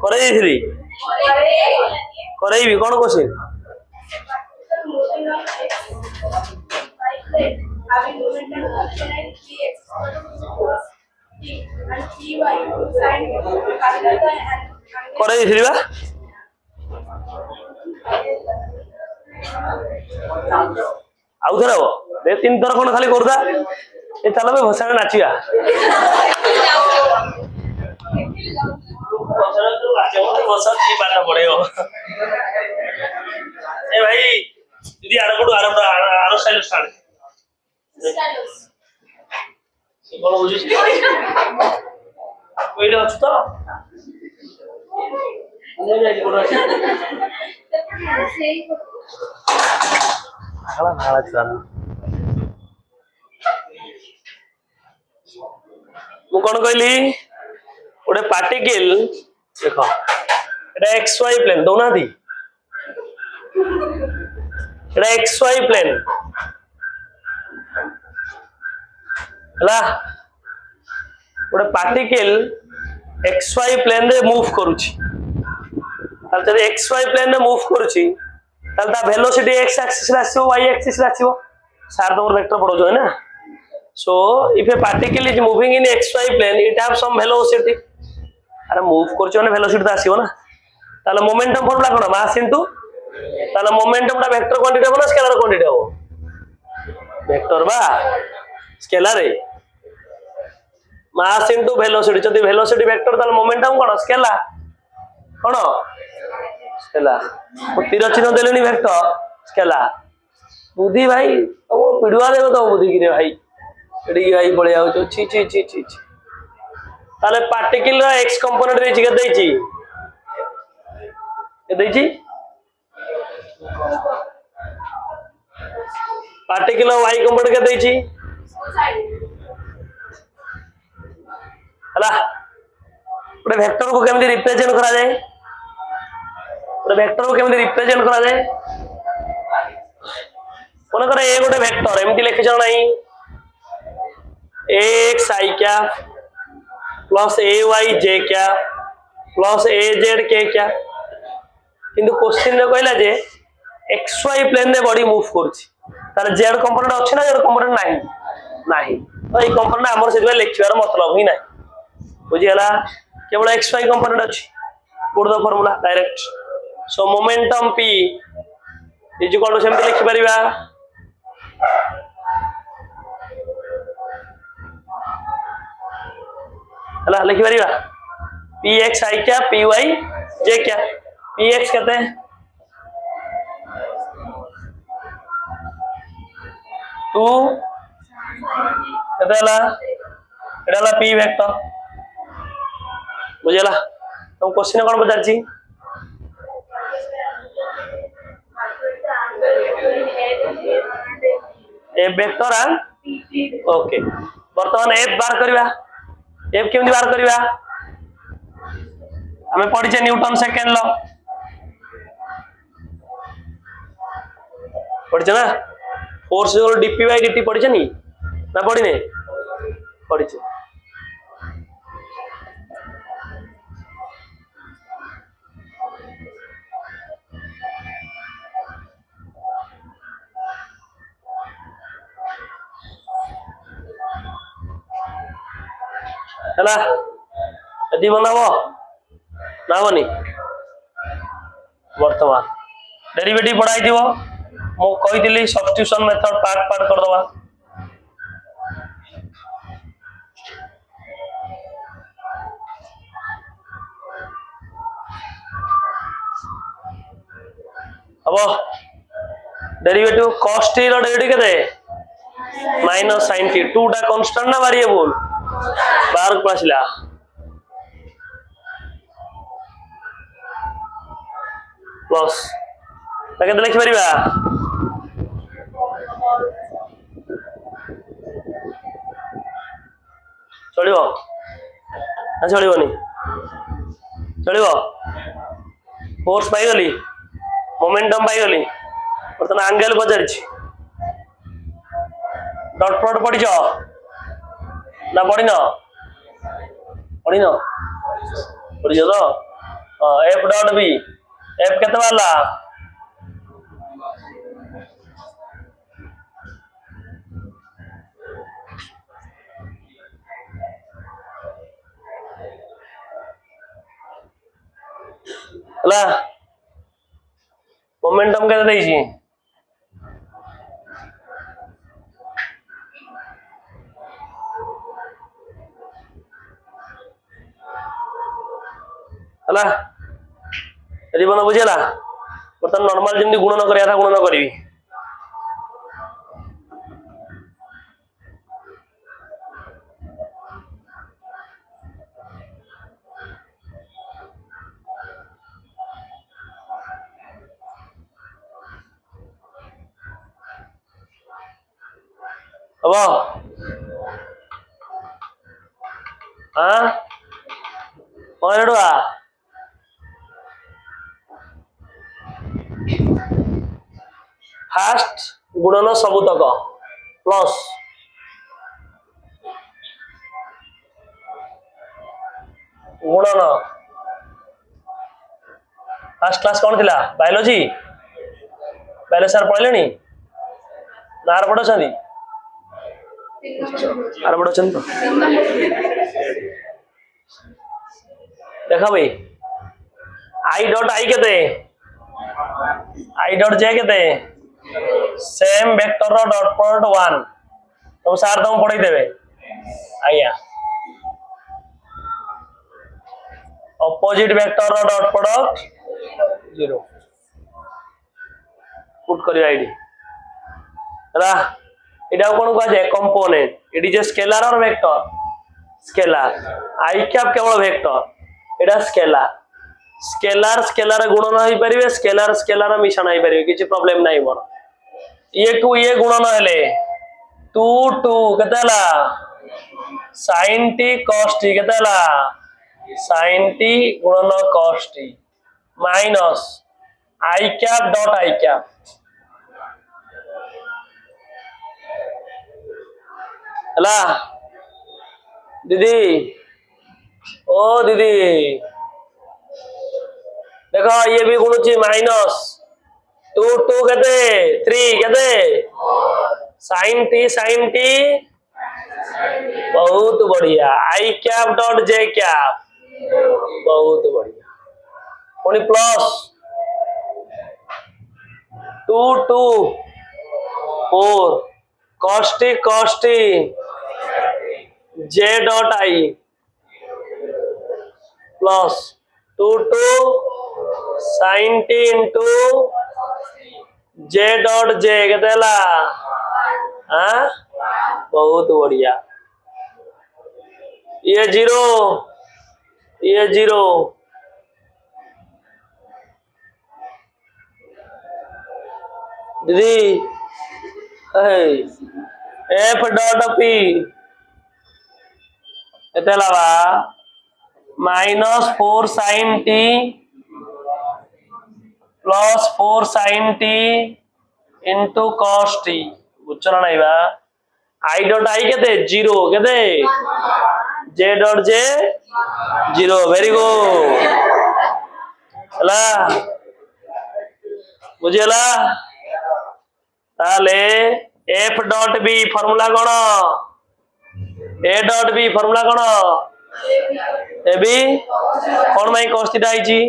करे ଦେଇଥିଲି କରେଇବି କଣ କୋଶ୍ଚିନ୍ करे ଦେଇଥିଲି ବା ଆଉ ଥରେ ହବ ଦେ 3 ଥର କଣ ଖାଲି କରୁदा ଏ ଚାଲ ବେ ଭସାଣେ ନାଚିବା पाठ पड़ेगा ए भाई दीदी आर को आर आर स्टाइल स्टार्ट कौन बुझी कोइले अछि तो नहीं जाई कोन अछि हाला नाला छान मु कोन कहली ओडे पार्टिकल देखो এটা xy প্লেন দৌনা দি এটা xy প্লেন হলা ওটা পার্টিকল xy প্লেন রে মুভ করুছি তাহলে যদি xy প্লেন রে মুভ করুছি তাহলে তা ভেলোসিটি x axis রে আসিবো y axis রে আসিবো স্যার তোমার ভেক্টর পড়ছো है ना so if a particle is moving in xy plane it have some velocity अरे मूव करछ माने वेलोसिटी तो आसीबो ना ताले मोमेंटम फॉर्मूला कोन मास इनटू ताले मोमेंटम टा वेक्टर क्वांटिटी हो ना स्केलर क्वांटिटी हो वेक्टर बा स्केलर है मास इनटू वेलोसिटी जदी वेलोसिटी वेक्टर ताले मोमेंटम कोन स्केलर कोन स्केलर ओ तीर चिन्ह देलेनी वेक्टर स्केलर बुद्धि भाई ओ पिडुआ देबो तो बुद्धि कि रे भाई एडी भाई पळे आउ छी छी छी छी ताले पार्टिकल रा x कंपोनेंट देछि के देछि पार्टिकल y कंपोनेंट के देछि हला ओटे वेक्टर को केमि रिप्रेजेंट करा जाय ओटे वेक्टर को केमि रिप्रेजेंट करा जाय कोन करे ए गोटे वेक्टर एमति लिखि छ नाही x i cap plus A Y J क्या प्लस ए जेड के क्या किंतु क्वेश्चन रे कहला जे एक्स वाई प्लेन रे बॉडी मूव करछि तार जेड कंपोनेंट अछि ना जेड कंपोनेंट नाही नाही तो ए कंपोनेंट हमर सेबे लिखिबार मतलब ही नाही बुझी हला केवल एक्स वाई कंपोनेंट अछि put the formula direct so momentum p is equal to सेमति लिखि परिबा हला लिखि परिबा px i क्या py j क्या px कहते हैं 2 कहते हला एडा हला p वेक्टर बुझला तुम क्वेश्चन कोन पचारछि ए वेक्टर ओके वर्तमान f बार करबा f केमि बार करबा हमें पढ़िछे न्यूटन सेकेंड लॉ पढ़िछे ना force equal dp by dt पढ़िछे नी ना पढ़िने पढ़िछे हला यदि बनाबो ना बनी वर्तमान डेरिवेटिव पढ़ाई दिवो मो कहि दिली सब्स्टिट्यूशन मेथड पार्ट पार्ट कर दवा अब डेरिवेटिव cos t रो डेरिवेटिव केते माइनस sin t 2 टा कांस्टेंट ना वेरिएबल बाहर पछला प्लस ताके लिखि परिबा चलिबो ना चलिबोनी चलिबो फोर्स पाई गली मोमेंटम पाई गली वर्तमान एंगल पचारछि डॉट प्रोडक्ट पढ़ी ना पढ़ी न पढ़ी तो एफ डॉट बी एफ केते वाला हला मोमेंटम केते देइछि हला रिबन बुझेला बर्तमान नॉर्मल जेमि गुणन करिया था गुणन करिवि अब हाँ कौन डुआ फास्ट गुणन सबुतक प्लस गुणन फास्ट क्लास कौन थिला बायोलॉजी बायोलॉजी सर पढ़ले नार पढ़ुछंदी आर पढ़ुछंदी तो देखा भाई आई डॉट आई केते आई डॉट जे केते सेम वेक्टर रो डॉट प्रोडक्ट 1 तुम सार तुम पढ़ाई देबे आया ऑपोजिट वेक्टर रो डॉट प्रोडक्ट 0 पुट करियो आईडी हला एटा कोन कह जाय component it is a scalar और वेक्टर स्केलर आई कैप केवल वेक्टर एटा स्केलर स्केलर स्केलर गुणन होई परिबे स्केलर स्केलर मिशन होई परिबे किछि प्रॉब्लम नाही मोर ये टू ये गुणन हेले 2 2 केतेला sin t cos t केतेला sin t गुणन cos t minus i cap dot i cap हला दीदी ओ दीदी देखो ये भी गुणुची माइनस 2 2 केते 3 केते sin t बहुत बढ़िया i cap dot j cap बहुत बढ़िया पुनी plus 2 2 4 cos t j dot i plus 2 2 sin t into j dot j केतेला हाँ बहुत बढ़िया ये 0 दीदी एफ डॉट पी केतेला बा -4 sin t plus 4 sin t into cos t बुझछना नाही बा i डॉट i केते 0 केते j dot j 0 very good हला बुझेला ताले f डॉट b फार्मूला कोन a डॉट b फार्मूला कोन ए बी कोन माई cos थीटा आइची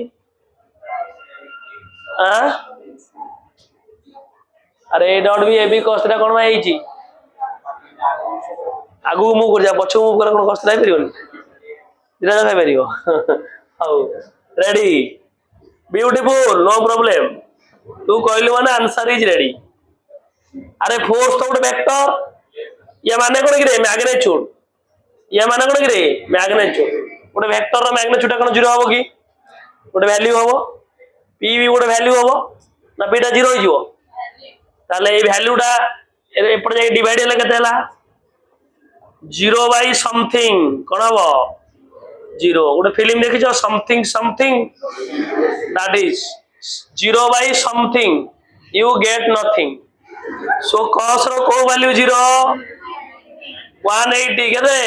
अरे A dot B A B cos theta कोन माई आइची आगु मूव कर जा पछ मूव कर कोन cos थीटा परिबन थीटा देखाई परिबो how ready beautiful no problem तू कहलु माने आंसर इज रेडी अरे फोर्स तो गोटे वेक्टर ये माने कोन कि रे मैग्नीट्यूड ये माने कोन कि रे मैग्नीट्यूड गोटे वेक्टर रो मैग्नीट्यूड कोन 0 होबो कि गोटे वैल्यू होबो p भी गोटे वैल्यू होबो ना p टा 0 हो जिवो ताले ए वैल्यूटा एपट जाई डिवाइड हेले केते हला 0 बाय समथिंग कोन हबो 0 गोटे फिल्म देखिछो something something that is 0 by something you get nothing so cos रो को वैल्यू 0 180 केते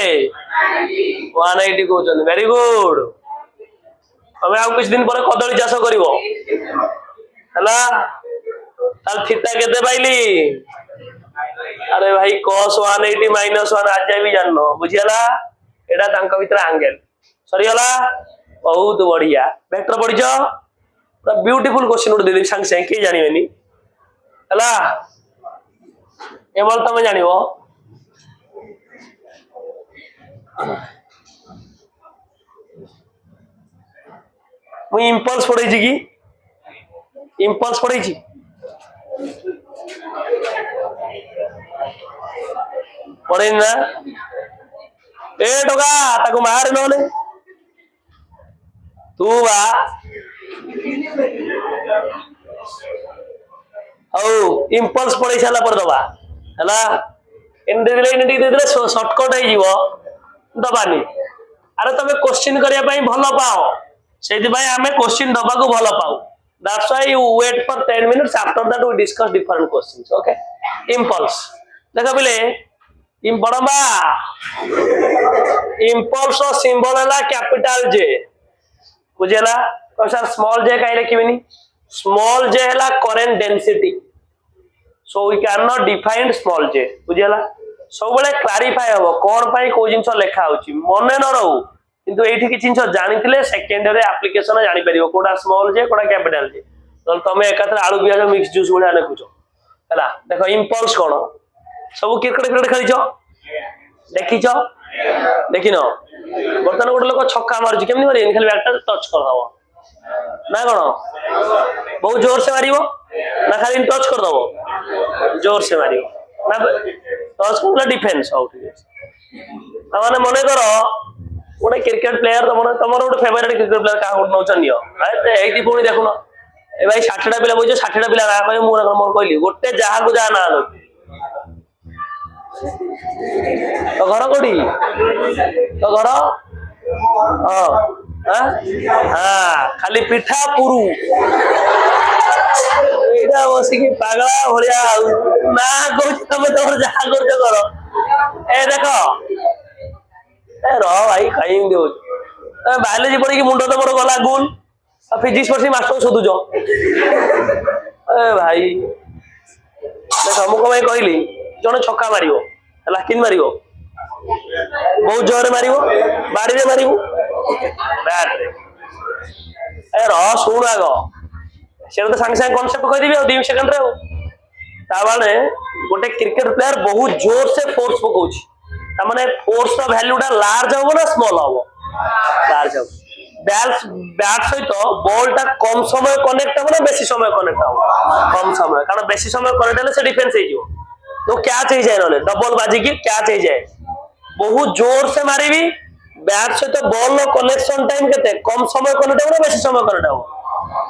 180 को चल वेरी गुड तमे आउ कुछ दिन पर कदली चाष करिवो हला ताल थीटा केते पाइली अरे भाई cos 180 -1 आज भी जाननो बुझियला एडा तांका भीतर एंगल सरी गला बहुत बढ़िया वेक्टर पढिजो पूरा ब्यूटीफुल क्वेश्चन उठ देदी संग संग के जानिबेनी हला एबल तमे जानिबो मु इंपल्स पढै छी की इंपल्स पढै छी पढ़े ना ए टोका ताको मार नोले तू बा औ इंपल्स पढ़े साला पर दबा हला इन दे शॉर्टकट है जीवो दबानी अरे तमे क्वेश्चन करिया पई भलो पाओ सेति भाई हमें क्वेश्चन दबा को भलो पाओ that's why you wait for 10 minutes after that we discuss different questions okay impulse देखा बिले बड़बा impulse symbol है कैपिटल J बुझेला तो सर स्मॉल j काई लिखिबिनी स्मॉल j है current density so we cannot define small j बुझेला सब बळे clarify हबो कोन पई को जिंस लेखा होची मने न रहू किंतु एठी कि जिंस जानिथिले सेकेंडरी एप्लीकेशन जानि परिबो कोडा स्मॉल j कोडा कैपिटल j तो तमे एकाथरा आलू पियाज मिक्स जूस गुडा लेखुचो हला देखो इंपल्स कोन सब क्रिकेट खेलीचो देखिचो देखिनो बर्तन गोटे लोक छक्का मारुची केमनी मारी खाली बैट टच कर दबो ना कोन बहुत जोर से मारिबो ना खाली टच कर दबो जोर से मारिबो ना टच करला डिफेंस आउट माने मने करो गोटे क्रिकेट प्लेयर तमर गोटे फेवरेट क्रिकेट प्लेयर का गोटे नौचन नियो एठी पुणी देखुनो ए भाई 60 टा पिला बोइजो 60 टा पिला ना कहि मोर कहली गोटे जहा को जा ना लो तो घर कोडी तो घर हाँ खाली पिठा पुरु एटा बसी की पागला भलिया ना कहू तमे तोर जहा करजो करो ए देखो ए रो भाई खाई देउ बायोलॉजी पढ़ी की मुंडो तो मोर गला गुल फिजिक्स पढ़ी मास्टर सोदुजो ए भाई देखो मु कमाई कहली जने छक्का मारिवो हला किन मारिवो बहुत जोर मारिवो बाड़ी रे मारिवो बैट रे ए रो सुन आगो से तो संग संग कांसेप्ट कह दिबी 2 सेकंड रे ता माने गोटे क्रिकेट प्लेयर बहुत जोर से फोर्स पकोछि ता माने फोर्स रा वैल्यूटा लार्ज होबो ना स्मॉल होबो लार्ज होबो बैट सहित बॉल टा कम समय कनेक्ट हो ना बेसी समय कनेक्ट हो कम समय कारण बेसी समय कनेक्ट हेले से डिफेंस हो जिवो तो कैच हो जाए नले डबल बाजी की कैच हो जाए बहुत जोर से मारिबी बैट सहित बॉल नो कनेक्शन टाइम केते कम समय कनेक्ट हो ना बेसी समय कनेक्ट हो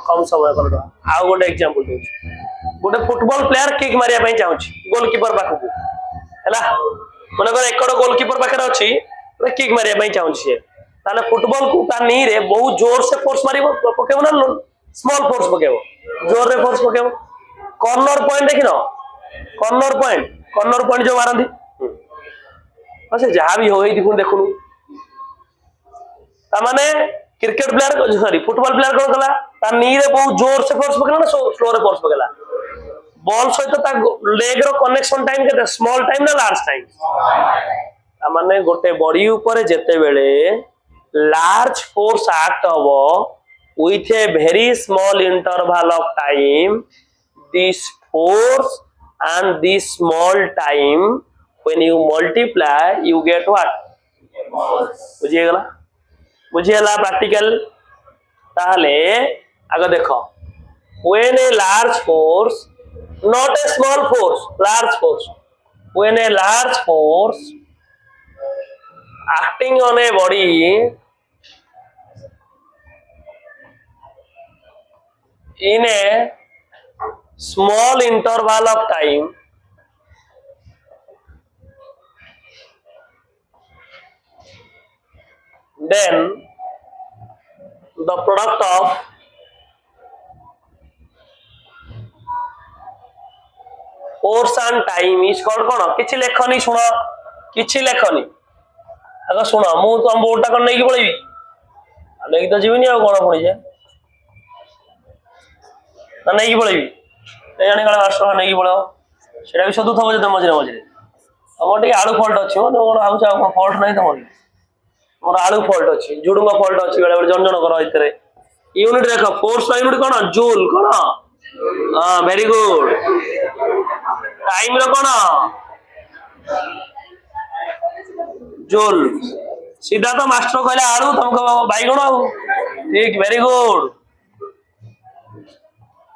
कम समय कनेक्ट आ गोटे एग्जांपल दोछ गोटे फुटबॉल प्लेयर किक मारिया पई चाहूची गोलकीपर पाखु हैला मने कर एकड़ गोलकीपर पाखरे अछि किक मारिया पई चाहूची ताले फुटबॉल को ता नी रे बहुत जोर से फोर्स मारिबो पकेबो ना स्मॉल फोर्स पकेबो जोर रे फोर्स पकेबो कॉर्नर पॉइंट देखिनो कॉर्नर पॉइंट जो मारंदी बस जहां भी होई दिखुन देखुनु ता माने cricket player sorry football player कोन कला ता नी रे बहुत जोर से फोर्स पकेला ना स्लो रे फोर्स पकेला बॉल सहित ता लेग रो कनेक्शन टाइम केते स्मॉल टाइम ना लार्ज टाइम ता माने गोटे बॉडी ऊपर जेते बेले large force act hobo with a very small interval of time this force and this small time when you multiply you get what बुझिएला practical ताहले आगे देखो when a large force not a small force large force when a large force acting on a body in a small interval of time then the product of force and time is called कोन किछि लेखनी सुनो किछि लेखनी आगे सुनो मु तुम बोर्डटा कर नै कि पळेबी नहीं तो जीवनी आ कौन पुणी जे ना नहीं पड़ेबी नहीं जाने काले मास्टर नहीं पड़ो सेटा भी सदु थब जो मझे मझे तुम टे आलू फल्ट अच्छे कौन भाव फल्ट नहीं तुम मोर आलू फल्ट अच्छी जुड़ूंग फल्ट अच्छी बेले बेले जन जनकर भितर यूनिट देख फोर्स यूनिट कौन जूल कौन हाँ वेरी गुड टाइम रो कौन जूल सीधा तो मास्टर कहले आलू तुमको बैगण आउ ठीक वेरी गुड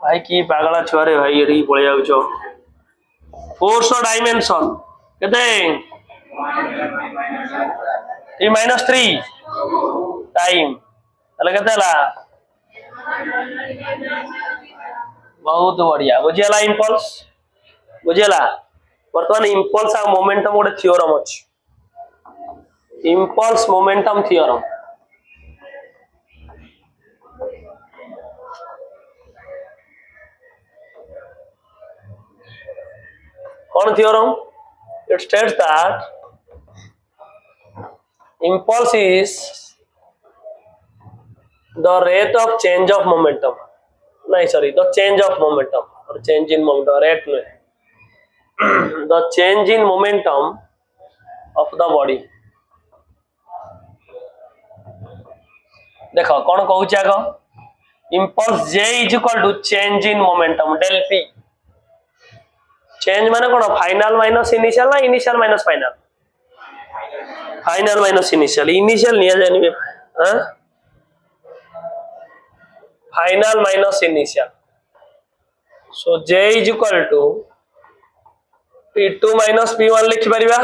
भाई की पागला छुआ रे भाई ये पड़े जाऊ फोर्स डायमेंशन केते 3 - 3 टाइम तले केते ला बहुत बढ़िया बुझियला इंपल्स बुझियला वर्तमान इंपल्स आ मोमेंटम गोटे थ्योरम अछि इंपल्स मोमेंटम थ्योरम कौन theorem it states that impulse is the rate of change of momentum the change of momentum or change in momentum rate the change in momentum of the body देखो कौन कहूँ आग impulse J is equal to change in momentum del P change माने कौन final minus initial ना initial minus final final minus initial initial नहीं जानी हां final minus initial so J is equal to P2 - P1 लिख परिबा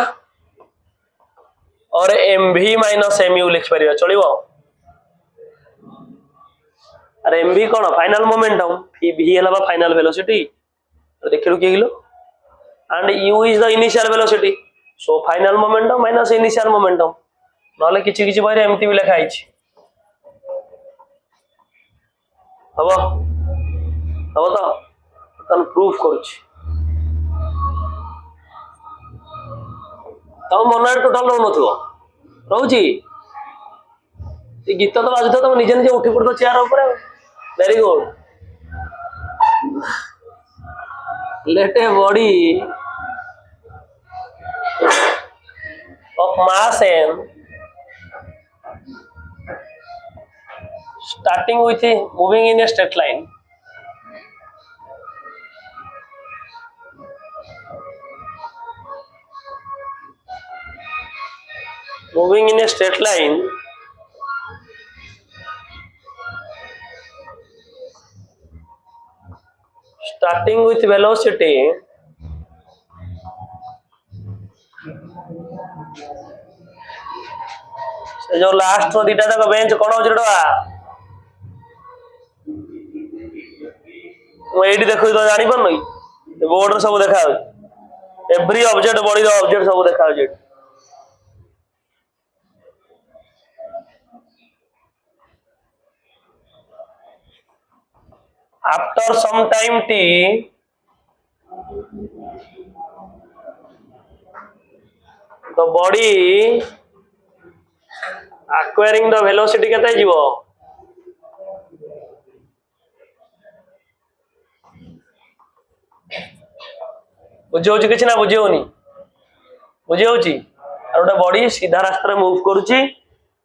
और MV - MU लिख परिबा चलिबो अरे MV कौन फाइनल मोमेंटम V हला फाइनल वेलोसिटी देखिलु के गिलो and u is the initial velocity so final momentum minus initial momentum नले किछि किछि बारे एमती भी लिखा आइछि हबो हबो तो तन प्रूफ करूछि तम मन टोटल रहउ नथो रहउछि ए गीत तो बाजतो तुम निजे निजे उठी पड़तो चेयर ऊपर very good let a body of mass m starting with moving in a straight line starting with velocity से जो लास्ट रो दीटा तक बेंच कोन हो जडवा मो एडी देखु तो जानि पर नई बोर्ड रे सब देखा एवरी ऑब्जेक्ट बॉडी रो ऑब्जेक्ट सब देखा जे after some time t the body acquiring the velocity केते जीवो बुझियोछि किछ ना बुझियोनी बुझियोछि और गोटे बॉडी सीधा रास्ता रे मूव करूछि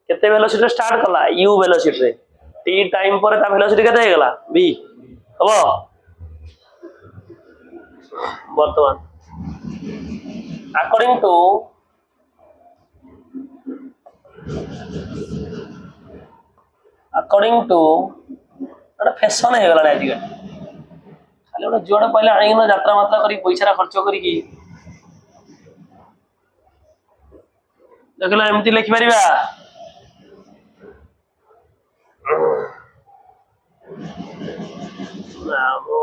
केते वेलोसिटी स्टार्ट कला u वेलोसिटी रे t टाइम पर ता वेलोसिटी केते हे गला v हबो वर्तमान according to एटा फैशन हे गला आज खाली ओटा जोड़ा पहले आनी ना यात्रा मात्रा करी पैसा खर्च करी की देखला एमती लिखि परिबा नामो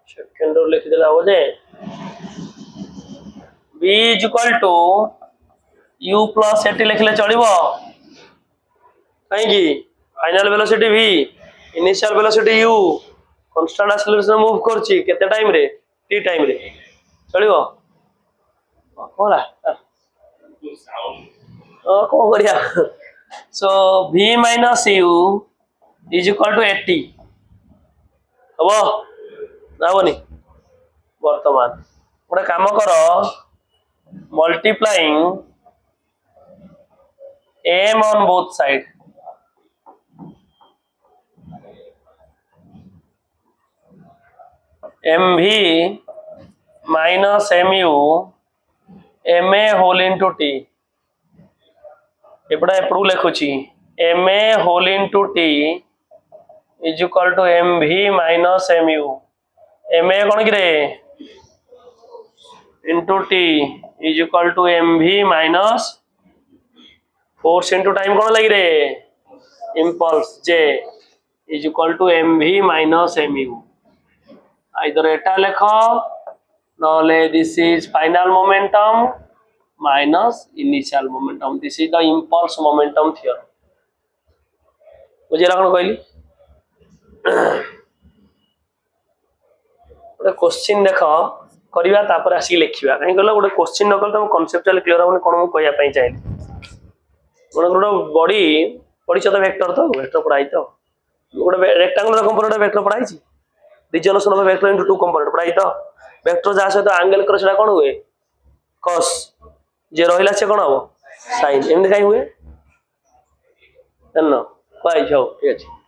सेकंड रो लिखि देला हो जे v is equal to u plus eighty लिखले चलिबो काई की final velocity v initial velocity u constant acceleration move करछि केते टाइम रे t टाइम रे चलिबो होला ओ को करिया So v minus u is equal to 80 হব যাবনি বর্তমান গোটে কাম কর multiplying m on both side mv minus mu ma whole into t एपटा एपड़ू लिखुची ma whole into t is equal to mv minus mu ma कौन कि रे into t is equal to mv minus force into time कौन लगी रे impulse j is equal to mv minus mu either एटा लिख नॉले this is final momentum minus initial momentum. This is the impulse momentum theorem. बुझेला कौन कहली गोटे question देख करवा तापर आसिक लिखा कहीं कहल गोटे क्वेश्चन न कल तुम कनसेप्चुअल क्लियर होने कौन मुझे कहवाई चाहिए गोटे बॉडी पढ़ी तो वेक्टर पढ़ाई तो गोटे रेक्टांगुलर कंपोनेंट वेक्टर पढ़ाई resolution of vector into two component पढ़ाई तो वेक्टर जहाँ सहित एंगल कर सेटा कौन हुए cos जे रहिला से कौन हम sin एमती कहीं हुए जान पाई जाओ ठीक है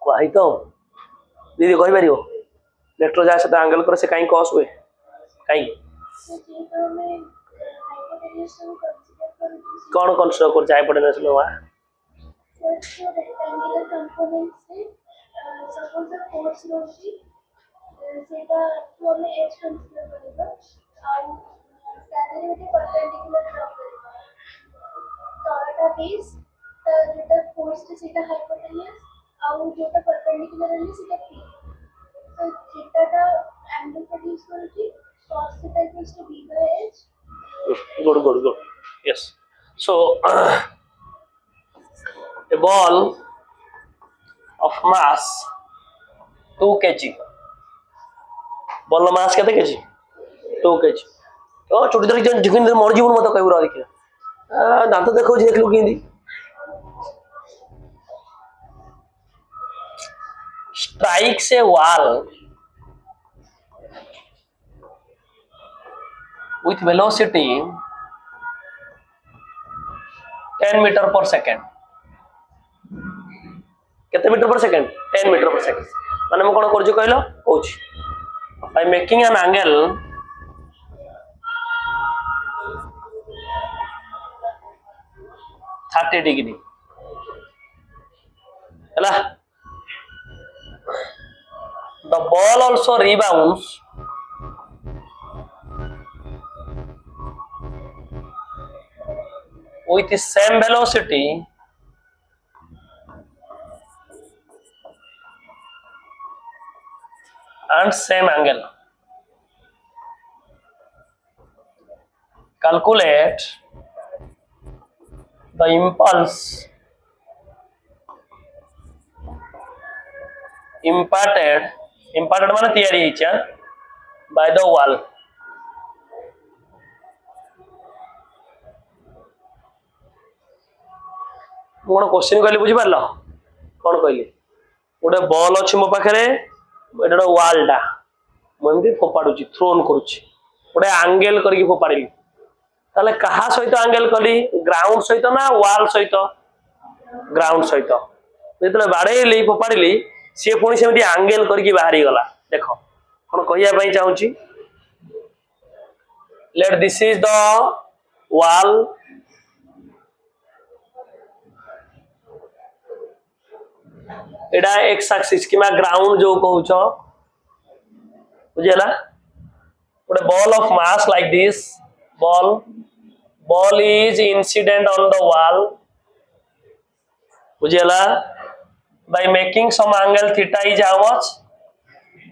कही तो दीदी कही पार वेक्टर जहाँ सहित एंगल कर से कहीं cos हुए कहीं कौन कंसीडर कर हाइपोटेन्यूज में वहाँ rectangular component से suppose the force होगी सेटा तो हमें h कंसीडर करेगा और सारे में परपेंडिकुलर ड्रॉ करेगा तोटा बेस जोटा फोर्स से सेटा हाइपोटेन्यूज और जोटा परपेंडिकुलर है सेटा p तो थीटा एंगल प्रोड्यूस करती cos theta equals to b by h good yes so a ball of mass 2 kg ball मास केते केजी 2 केजी ओ छोटी छोटी जन जिकिन मर जीवन मत कहबो देखिया दांत देखो देख लो केंदी strikes a wall with velocity 10 meter per second केते मीटर पर सेकंड 10 मीटर पर सेकंड माने हम कोन करजो कहलो होची by making an angle $30 ହେଲା the ball also rebounds with the same velocity and same angle. Calculate the impulse imparted माने तैयारी होइछा by the wall. Cone question कहली बुझी पारलो कोन कहली गोटे बॉल अछि मो पाखरे एटा वाल टा मुझे फोपाड़ुची थ्रोन करुची गोटे आंगेल करके फोपाड़ी ताले कहा सहित आंगेल कली ग्राउंड सहित ना वाल सहित ग्राउंड सहित जो बाड़ेली फोपाड़ी सी पुणी सेमती आंगेल करके बाहरी गला देख कौन कहवाई चाहूँगी लेट दिस इज द वाल एटा एक्स एक्सिस कि ग्राउंड जो कहूच बुझेला गोटे ball of mass like this ball is incident on the wall बुझेला by making some angle theta is how much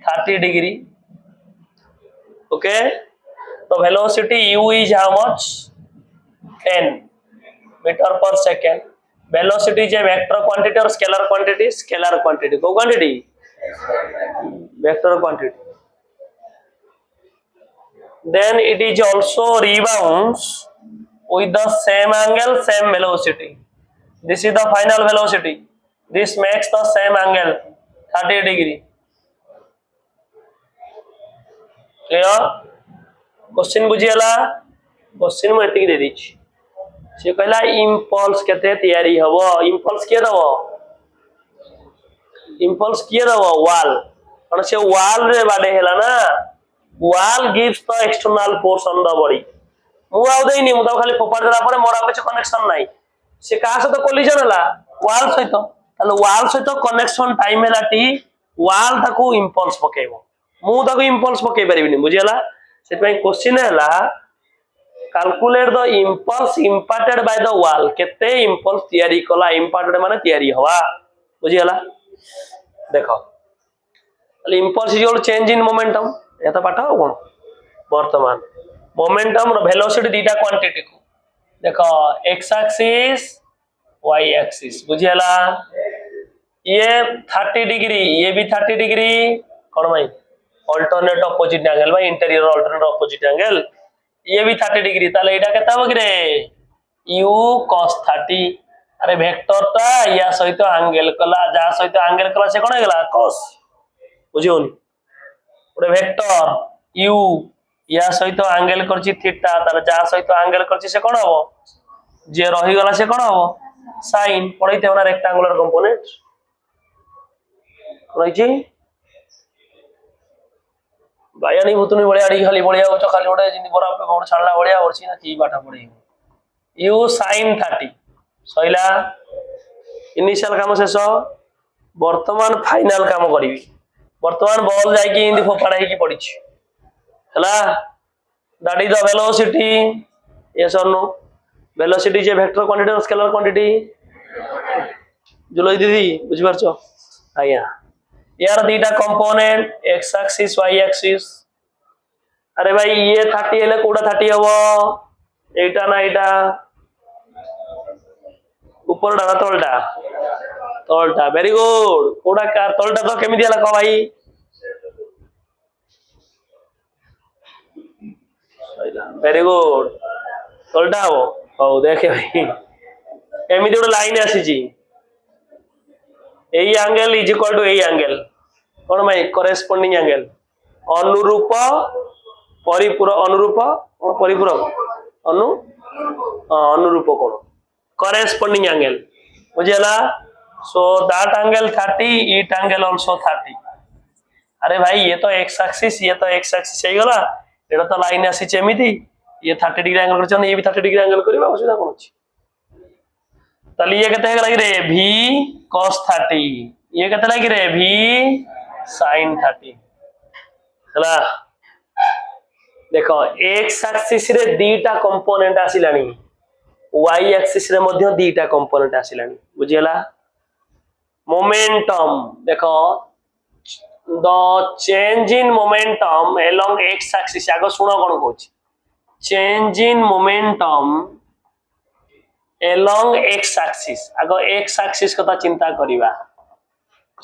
30 okay the velocity u is how much 10 meter per second velocity is a vector quantity or scalar quantity ko quantity vector quantity then it is also rebounds with the same angle, same velocity. This is the final velocity. This makes the same angle 30 degree. Clear? Question बुझिएला? Question में एतिक दे दीची. से कहला impulse केते तैयारी हबो? Impulse किए दबो? Impulse किए दबो? Wall. और से wall रे बाडे हेला ना. Wall gives the external force on the body. मु आउ देइनी मु तो खाली फोपाड़ देला परे मोर कुछ कनेक्शन नाही. से कहा से तो कोलिजन हला wall सहित. ताले wall सहित कनेक्शन टाइम हेलाटी wall ताको impulse पकेइबो. मु ताको impulse पकेइ परिबिनी बुझियला. सेट में क्वेश्चन हैला calculate the impulse imparted by the wall. केते impulse तैयारी कला imparted माने तैयारी हवा बुझियला. देखो impulse is equal change in momentum. ये तो पाठ हो कोन वर्तमान momentum रो velocity दीटा क्वांटिटी को देखो x axis y axis बुझियला. ये 30 डिग्री ये भी 30 डिग्री कौन भाई अल्टरनेट अपोजिट एंगल भाई इंटीरियर अल्टरनेट अपोजिट एंगल ये भी 30 डिग्री ताले एटा केता हो रे u cos 30. अरे वेक्टर ता या सहित एंगल कला जा सहित एंगल कला से कोन हेगला cos बुझियोनी ओरे वेक्टर u या सहित एंगल करछि थीटा ताले जा सहित एंगल करछि से कोन हो जे रही गला से कोन हो sin पढैते होना रेक्टेंगुलर कंपोनेंट रहिछि बायानी भूतनी बड़े आड़ी खाली बढ़िया हो खाली बड़े जिंदी बरा पे गोड़ छाड़ला बढ़िया वर्षी ना की बाटा पड़े u sin 30 सइला इनिशियल काम शेष वर्तमान फाइनल काम करिवि वर्तमान बॉल जाई कि इंदी फोपाड़ा ही की पड़िछि हला that is the velocity yes और नो वेलोसिटी जे वेक्टर क्वांटिटी और स्केलर क्वांटिटी जुलाई दीदी बुझ परछो आया यार दीटा component x axis y axis. अरे भाई ये 30 हेले कोडा 30 हबो एटा ना एटा ऊपर डाला तोलटा वेरी गुड कोडा का तोलटा तो केमि दिला को भाई वेरी गुड तोलटा हो हो देखे भाई एमि जोड़ लाइन आसी जी एई एंगल इज इक्वल टू एई एंगल कोन भाई करेस्पोंडिंग एंगल अनुरूप परिपूरक अनुरूप और परिपूरक अनुरूप कोण करेस्पोंडिंग एंगल बुझियला. So that angle 30 it angle also 30. अरे भाई ये तो x एक्सिस ये तो x एक्सिस हे गला एटा तो लाइन आसी चेमिति ये 30 डिग्री एंगल करछन ये भी 30 डिग्री एंगल करबा असुविधा कोन अछि ताली ये कहते हैं रे v cos 30 ये कहते हैं रे v sin 30 हला देखो x एक्सिस रे दीटा कंपोनेंट आसिलानी y एक्सिस रे मध्ये दीटा कंपोनेंट आसिलानी बुझियला. मोमेंटम देखो the change in momentum along x axis आगो सुनो कोन कहूची change in momentum along x axis आगो x axis कथा चिंता करिवा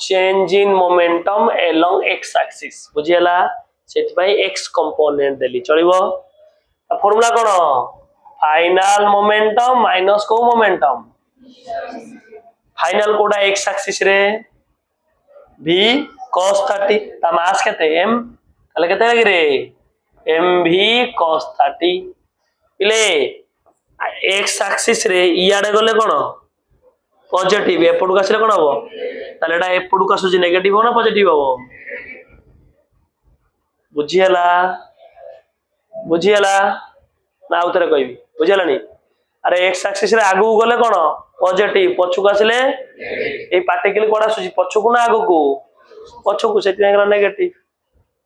change in momentum along x axis बुझियला सेट भाई x कंपोनेंट देली चलिबो. फार्मूला कोन फाइनल मोमेंटम माइनस को मोमेंटम फाइनल कोडा x axis रे v cos 30 ता मास केते m ताले केते लागी रे mv cos 30 इले x एक्सिस रे इयाडे गले कोन पॉजिटिव एपडू कासले कोन हबो ताले एटा एपडू कासु जे नेगेटिव हो ना पॉजिटिव हबो बुझियला ना उतरे कहबी बुझियलानी. अरे x एक्सिस रे आगु गले कोन पॉजिटिव पछु कासले ए पार्टिकल कोडा सुजी पछु को ना आगु को पछु को सेति गला negative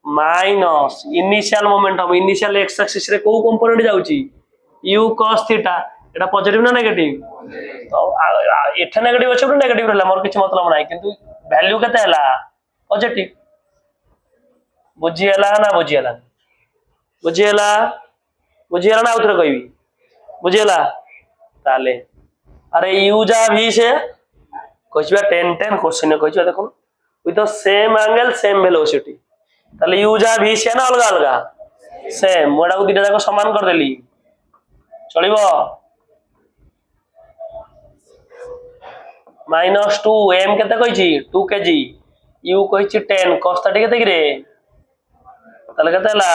minus initial momentum initial x axis रे को कंपोनेंट जाउची u cos थीटा एटा पॉजिटिव ना नेगेटिव तो एठा नेगेटिव अछि नेगेटिव रहला मोर किछ मतलब नाही किंतु वैल्यू केते हला पॉजिटिव बुझियला ना बुझियला ना उतर कहबी बुझियला ताले. अरे u जा v से कहछबा 10 क्वेश्चन कहछबा देखो with the same angle same velocity ताले u जा v से ना अलग अलग सेम मोटा को दिटा जाक समान कर देली चलिबो -2 m केते कहिछि 2 kg u कहिछि 10 cos 30 केते कि रे ताले केते हला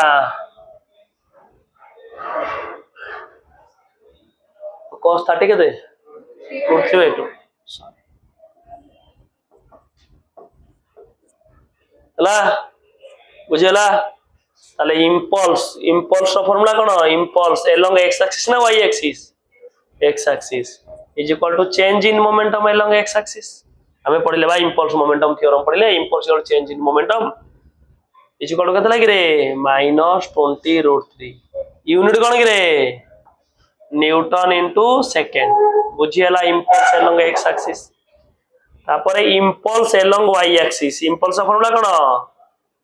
cos 30 केते √3/2 हला बुझिला ताले इम्पल्स रो फार्मूला कोन इम्पल्स along x axis ना y axis x axis is equal to change in momentum along x axis हमें पढ़िले बा इम्पल्स मोमेंटम थ्योरम पढ़िले impulse equal change in momentum is equal to केते लागी रे -20√3 यूनिट कोन कि रे न्यूटन इनटू सेकंड बुझियला इम्पल्स along x axis तापर impulse along y axis impulse formula कोन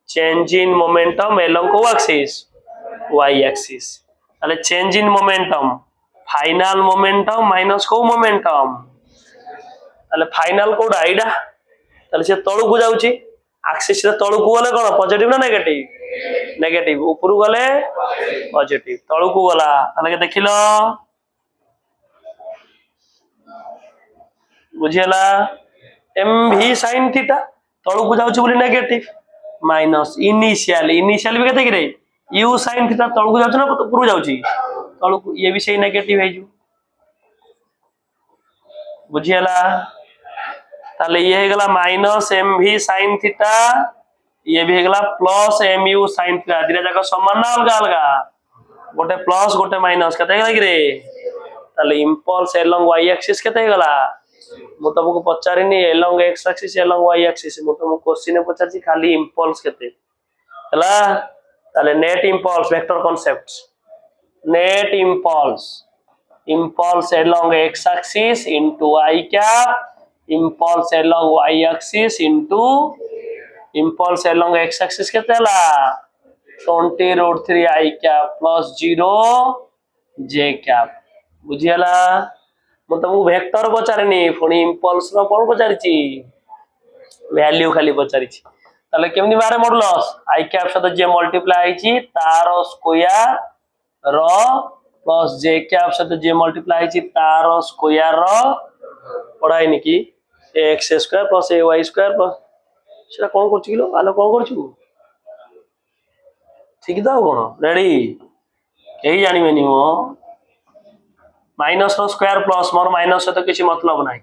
चेंज इन मोमेंटम along को axis y axis ताले change in momentum final momentum minus को मोमेंटम ताले फाइनल कोडा आइडा ताले से तळु को जाउची एक्सिस रे तळु को गले कोन पॉजिटिव ना नेगेटिव ऊपर गले पॉजिटिव तळु को गला ताले के देखिलो बुझियला mv sin थीटा तळु को जाउची बोली नेगेटिव माइनस इनिशियल भी केते कि रे u sin थीटा तळु को जाउची ना ऊपर जाउची तळु को ये भी सही नेगेटिव है जो बुझियला ताले ये हेगला -mv sin थीटा ये भी हेगला +mu sin थीटा दिना जाक समान ना अलगा गोटे प्लस गोटे माइनस केते हेगला कि रे ताले इम्पल्स along y axis केते हेगला मु तुमको पचारिनी along x axis along y axis मु तुमको क्वेश्चन पचारछि खाली इम्पल्स केते हला ताले net impulse vector concept net impulse along x axis into I cap impulse along y axis into impulse along x axis केते हला 20√3 I cap plus 0 j cap बुझियला मु तुमको वेक्टर पचारनी पुनी इम्पल्स रो कोन पचारिछि वैल्यू खाली पचारिछि ताले केमनी बारे मॉडुलस I cap सहित जे multiply आइछि तार square rho plus j cap सहित जे मल्टीप्लाई आइछि तार स्क्वायर रो पढाई नि कि x square plus ay square plus सेटा कोन करछि किलो आलो कोन करछु ठीक दाओ कोन रेडी एही जानि मेनी मो माइनस रो स्क्वायर प्लस मोर माइनस से तो किछि मतलब नाही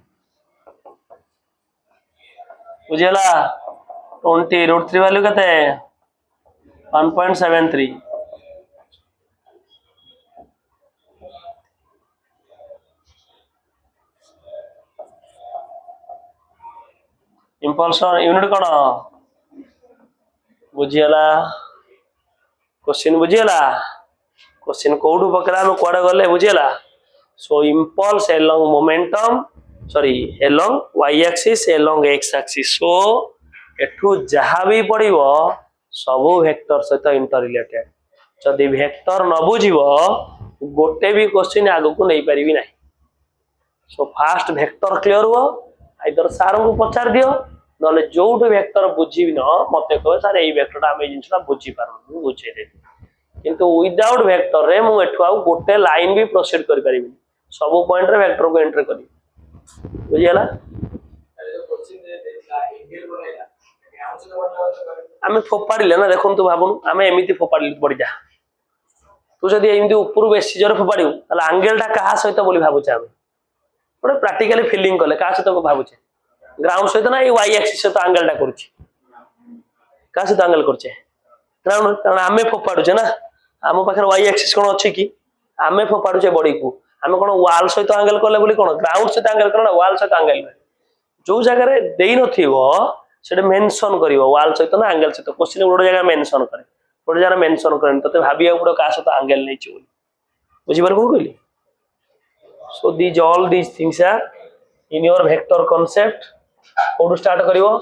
बुझियला 20√3 वैल्यू कते 1.73 इम्पल्स यूनिट कोन बुझियला क्वेश्चन कोडू पकड़ा हम कोडे गले बुझियला so impulse along momentum along y axis along x axis so एठू जहा भी पड़िबो सब वेक्टर सहित इंटर रिलेटेड जदि वेक्टर न बुझिबो गोटे भी क्वेश्चन आगु को नहीं परिबी नाही सो फास्ट वेक्टर क्लियर हो आइदर सार को पचार दियो नले जोट वेक्टर बुझिबी न मते कहो सर एई वेक्टरटा हम जिंसटा बुझी पारु बुझे दे किंतु विदाउट वेक्टर रे मु एठू आ गोटे लाइन भी प्रोसीड करि परिबी सब पॉइंट रे वेक्टर को एंटर करी बुझियला आमे फोपाडिले ना देखन तू भाबनु आमे एमिति फोपाडिले पड़ी जा तू जदी एमिति ऊपर बेसी जोर फोपाडिउ ताले एंगलटा कहा सहित बोली भाबुछ आमे बड़े प्रैक्टिकली फीलिंग कले कहा सहित भाबुछ ग्राउंड सहित ना y एक्सिस सहित एंगलटा करूछि कहा सहित एंगल करछे ग्राउंड कारण आमे फोपाडुछे ना आम पाखर y एक्सिस कोन अछि कि आमे फोपाडुछे बॉडी को आमे कोन वॉल सहित एंगल करले बोली कोन ग्राउंड सहित एंगल करना वॉल सहित एंगल जो जगह रे देई नथिबो सेटे मेंशन करिवो वॉल सहित ना एंगल सहित क्वेश्चन गोटे जगह मेंशन करे गोटे जगह मेंशन करन तते भाबिया गुडो का सहित एंगल नै छि बुझि बार कोन कहली so these all these things are in your vector concept कोडू स्टार्ट करिवो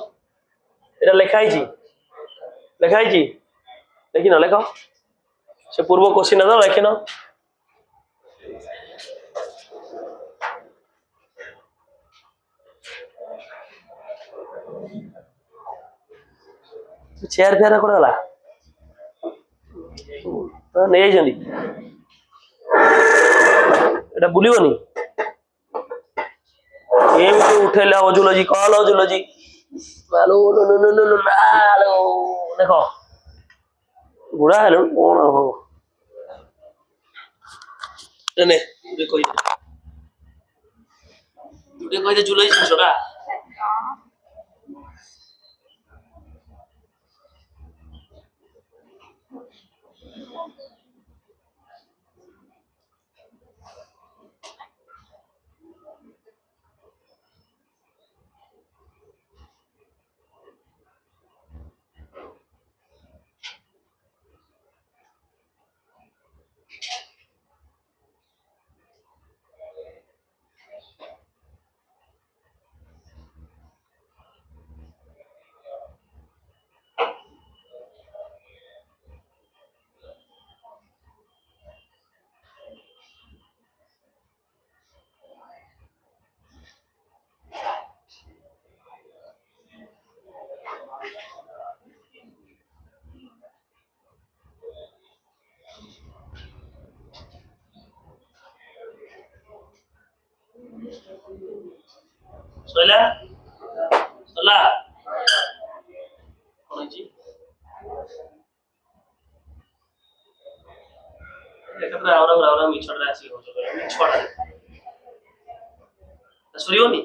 एटा लिखाई छि देखिन लेखो से पूर्व क्वेश्चन ना लिखिन चेयर फेयर कोडला ନେଇଯାଇଛନ୍ତି ଏଟା ବୁଲିବନି ଏମିତି ଉଠେଇଲେ ହବ ଜୁଲୋଜି କଲ ଜୁଲୋଜି ଦେଖ ବୁଢା ହେଲୁ କଣ ହବ ନେ କହିଦେ ଜୁଲୋଜି ଜିନିଷଟା ସଇଲା ସଲା କଣ ହେଇଛି ଏକାଥରେ ଆଉରା ମିଛଟା ଆସିକି ହଉଛ ମିଛଟା ସରିବନି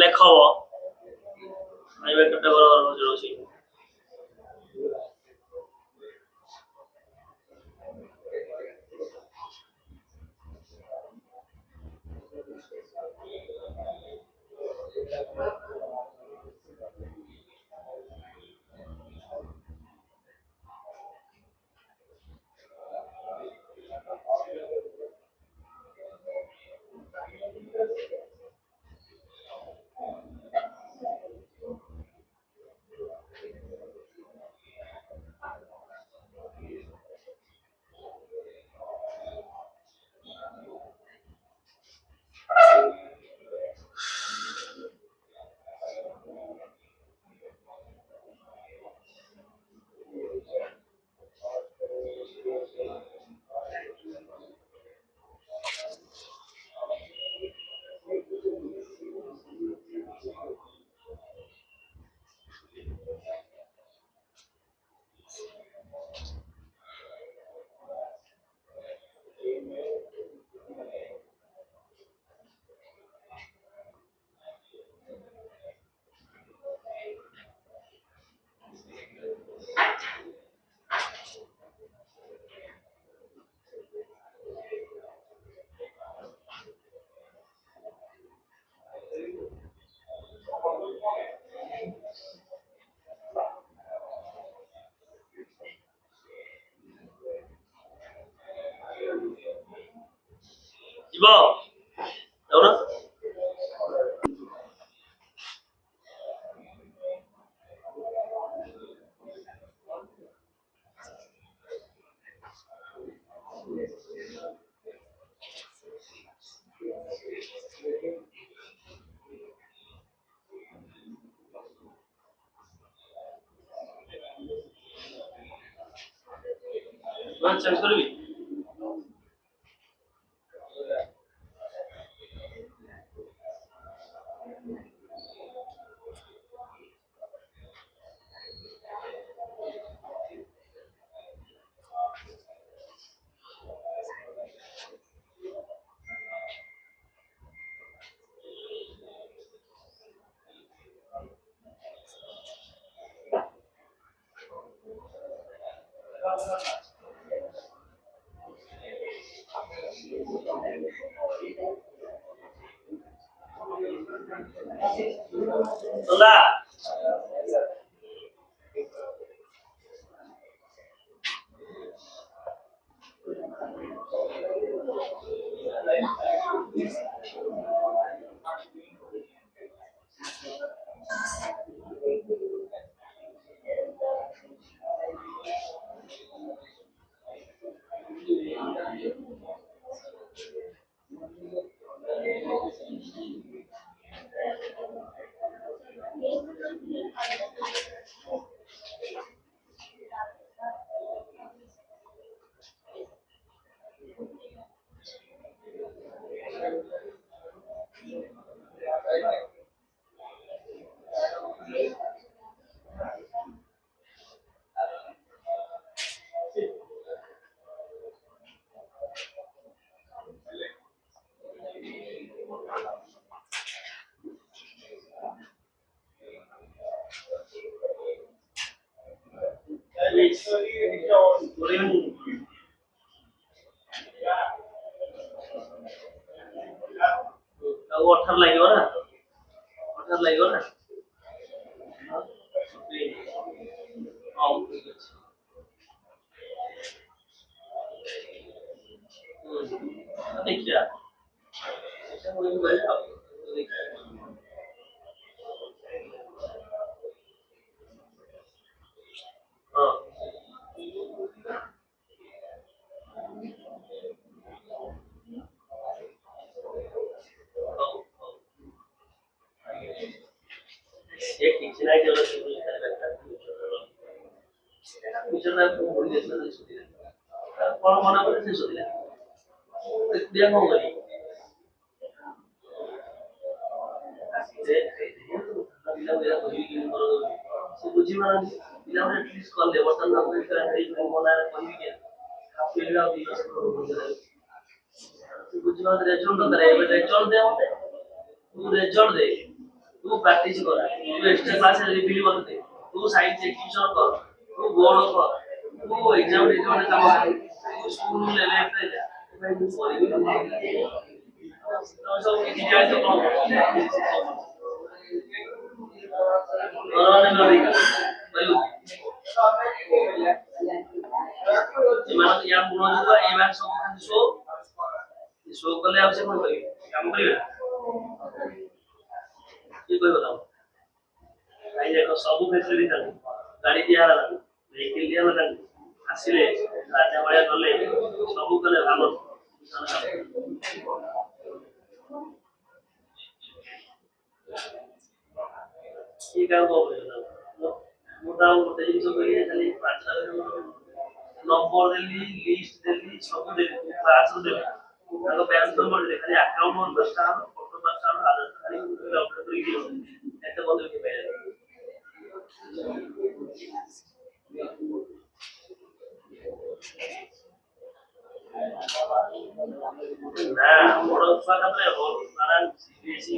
ଲେଖ ହବ କେତେ ବଡ ଅଛି ଯିବ ଯାଉନ ଚେଞ୍ଜ କରିବି ହେଲା ଆଉ 18 ଲାଗିବ ନା 18 ଲାଗିବ ନା ହଉ ଠିକ ଅଛି ଦେଖିବା ସେଟା ମୁଁ କହିବି ଆଉ ଦେଖିବା ହଁ ହଉ ହଉ ସେ କିଛି ନାହିଁ କେବଳ ସିମ୍ପଲ ଖାଲି ବିଚାର ଭୁଲି ଯାଇଥିଲା କଣ ମନା କଲେ ସେ ଶୋଧିଲା ଏକୁଟିଆ କଣ କରିବି ପିଲାକୁ ଏଇଆ କହିବି କି ମୋର ସେ ବୁଝିପାରନ୍ତି ପିଲାମାନେ ଆଟଲିଷ୍ଟ କଲେ ବର୍ତ୍ତମାନ ମନାରେ କହିବି କି ପିଲା ଆଉ 2 ମାସ ସେ ବୁଝିପାରନ୍ତି ରେଜଲ୍ଟ ଦରକାର ଏବେ ରେଜଲ୍ଟ ଦେ ମତେ तू रिजल्ट दे तू प्रैक्टिस कर तू एक्स्ट्रा क्लास रिवील मत दे तू साइंस ट्यूशन कर तू बोर्ड कर तू एग्जाम रिजल्ट काम कर तू स्कूल ले ले पे जा भाई तू सॉरी तो सब की जाए तो कौन और ने भाई भाई इमान या मुनो जो ए मैच सब शो कले आप से कौन करिए काम करिए ये कोई बताओ आई देखो सब फैसिलिटी था गाड़ी दिया वाला व्हीकल दिया वाला आसिले राजा वाला गले सब कले भालो ये काम को मोटा मोटा जिनिस करिए खाली 5 नंबर देली लिस्ट देली सब देली क्लास देली ତାଙ୍କ ବ୍ୟାଙ୍କ ନମ୍ବର ଦେ ଖାଲି ଆକାଉଣ୍ଟ ନମ୍ବର 10ଟା ଫଟୋ 5ଟା ଆଧାର ଖାଲି ଅପଡେଟ କରି ଦିଅ ଏତେ ବନ୍ଦ ହେଇକି ପାଇଲା ନା ବଡ ଛୁଆ ତାପରେ ସାରା CBSE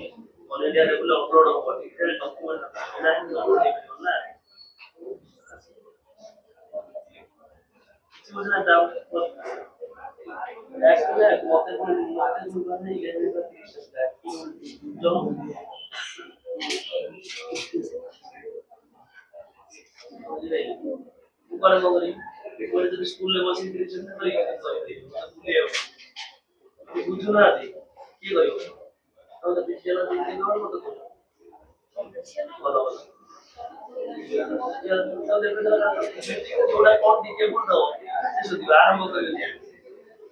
all India level upload ହବ ଡିଟେଲ ଡକୁମେଣ୍ଟ ନା ନା ବୁଝିଲା ଯାଉ एक्चुअली मते जुबान नहीं ले ले 30 जो ऊपर को करी ऊपर जब स्कूल लेवल से डिरेक्शन करी भूले बुझु ना दे की करियो तो विद्यालय दिन दिन मत को बोलो यार तो देखो जोड़ा कौन दीजिए बोल दो से सुधी आरंभ कर दिया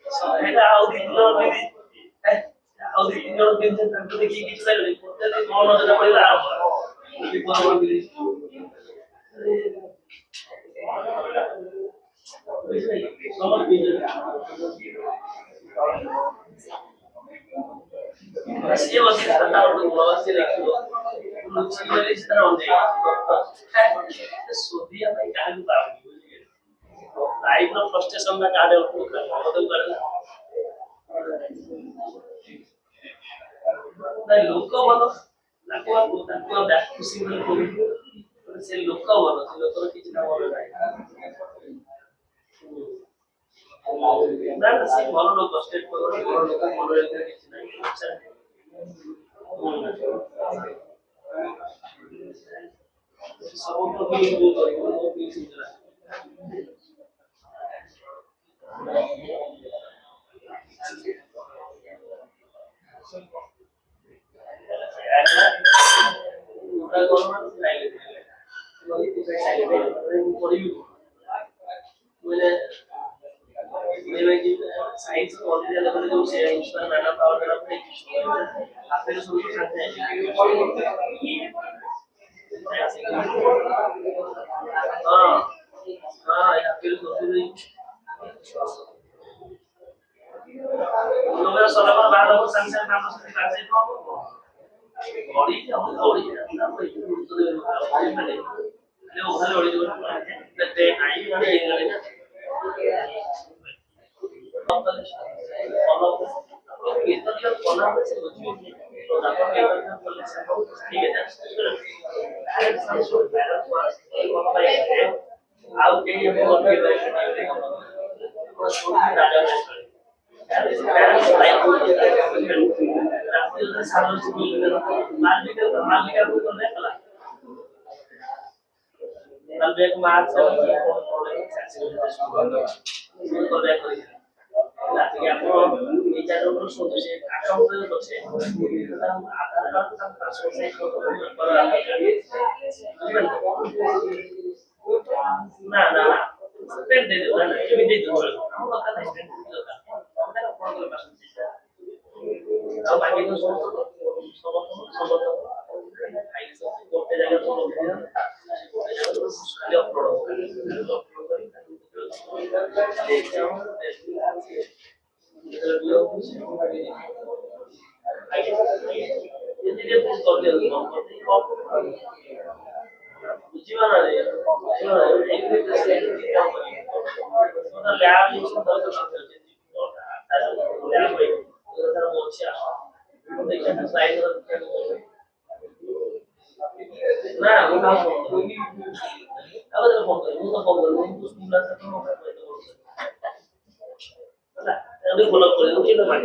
ସେଇଟା ଆଉ 2 ଦିନ ରହିବି ଆଉ 2 ଦିନ ଦିନ ତାଙ୍କୁ ଦେଖି କିଛି ଲାଗିବନି ପଚାରି କଣ ନଜର ପଡ଼ିଲା ଆଉ ବିପଦ ପଡ଼ିବି ସିଏ ବସି ତାର ଗୋଟେ ସେ ଲେଖିବ ଲୁଚି ଗଲେ ସେ ତାର ଅନେକ ସୋଧିଆ ପାଇଁ କାହାକୁ ପାଉନି लाइफ ର ଫ୍ରଷ୍ଟ୍ରେସନ ନା କାଢେ ମତେ କରେ ନା ଲୋକ ଭଲ ତାକୁ ବ୍ୟାକ୍ ଖୁସି ବୋଲି କହୁଛି ସେ ଲୋକ ଭଲ ସେ ଲୋକର କିଛି ନା ଭଲ ନାହିଁ ନା ନା ସେ ଭଲ ଲୋକ ଷ୍ଟେଟ୍ ଭଲ ଲୋକ ଭଲ କିଛି ନାହିଁ ସବୁ ପ୍ରତି କରିବ साइंस ऑलरेडी लेवल जो से इंस्टाल मैंने पावर कर अपने आपने जो सोच सकते हैं हां हां या फिर सोच रही लोग सारा बार बार लोग संसार काम से करते तो बॉडी ना कोई तो दे ले उधर बॉडी जो ते आई वाले ये ना फॉलो कितना दिया फॉलो से बुझिए तो आपको केवल फॉलो से ठीक है डायरेक्ट संसो बैलेंस वाला ଆଉ କେହି ଏବେ ଲଗେଇ ପାରିବେନି ରାଜା Nalbek March lagi aku bicara dulu sudah sih akal itu tuh sih ada kan kasus itu nah spend deh kan ini deh tuh kamu akan spend itu kan kamu kan program masih bisa kamu lagi itu semua করতে জায়গা তো খালি upload বুঝিবা না রে lab use করতে lab তারা বলছে দেখেন স্লাইড না ওটা আমাদের ফোন করে কিন্তু স্কুল আছে তো মোবাইল করতে বলছে না আমি ফলো করে ওই জন্য মাইক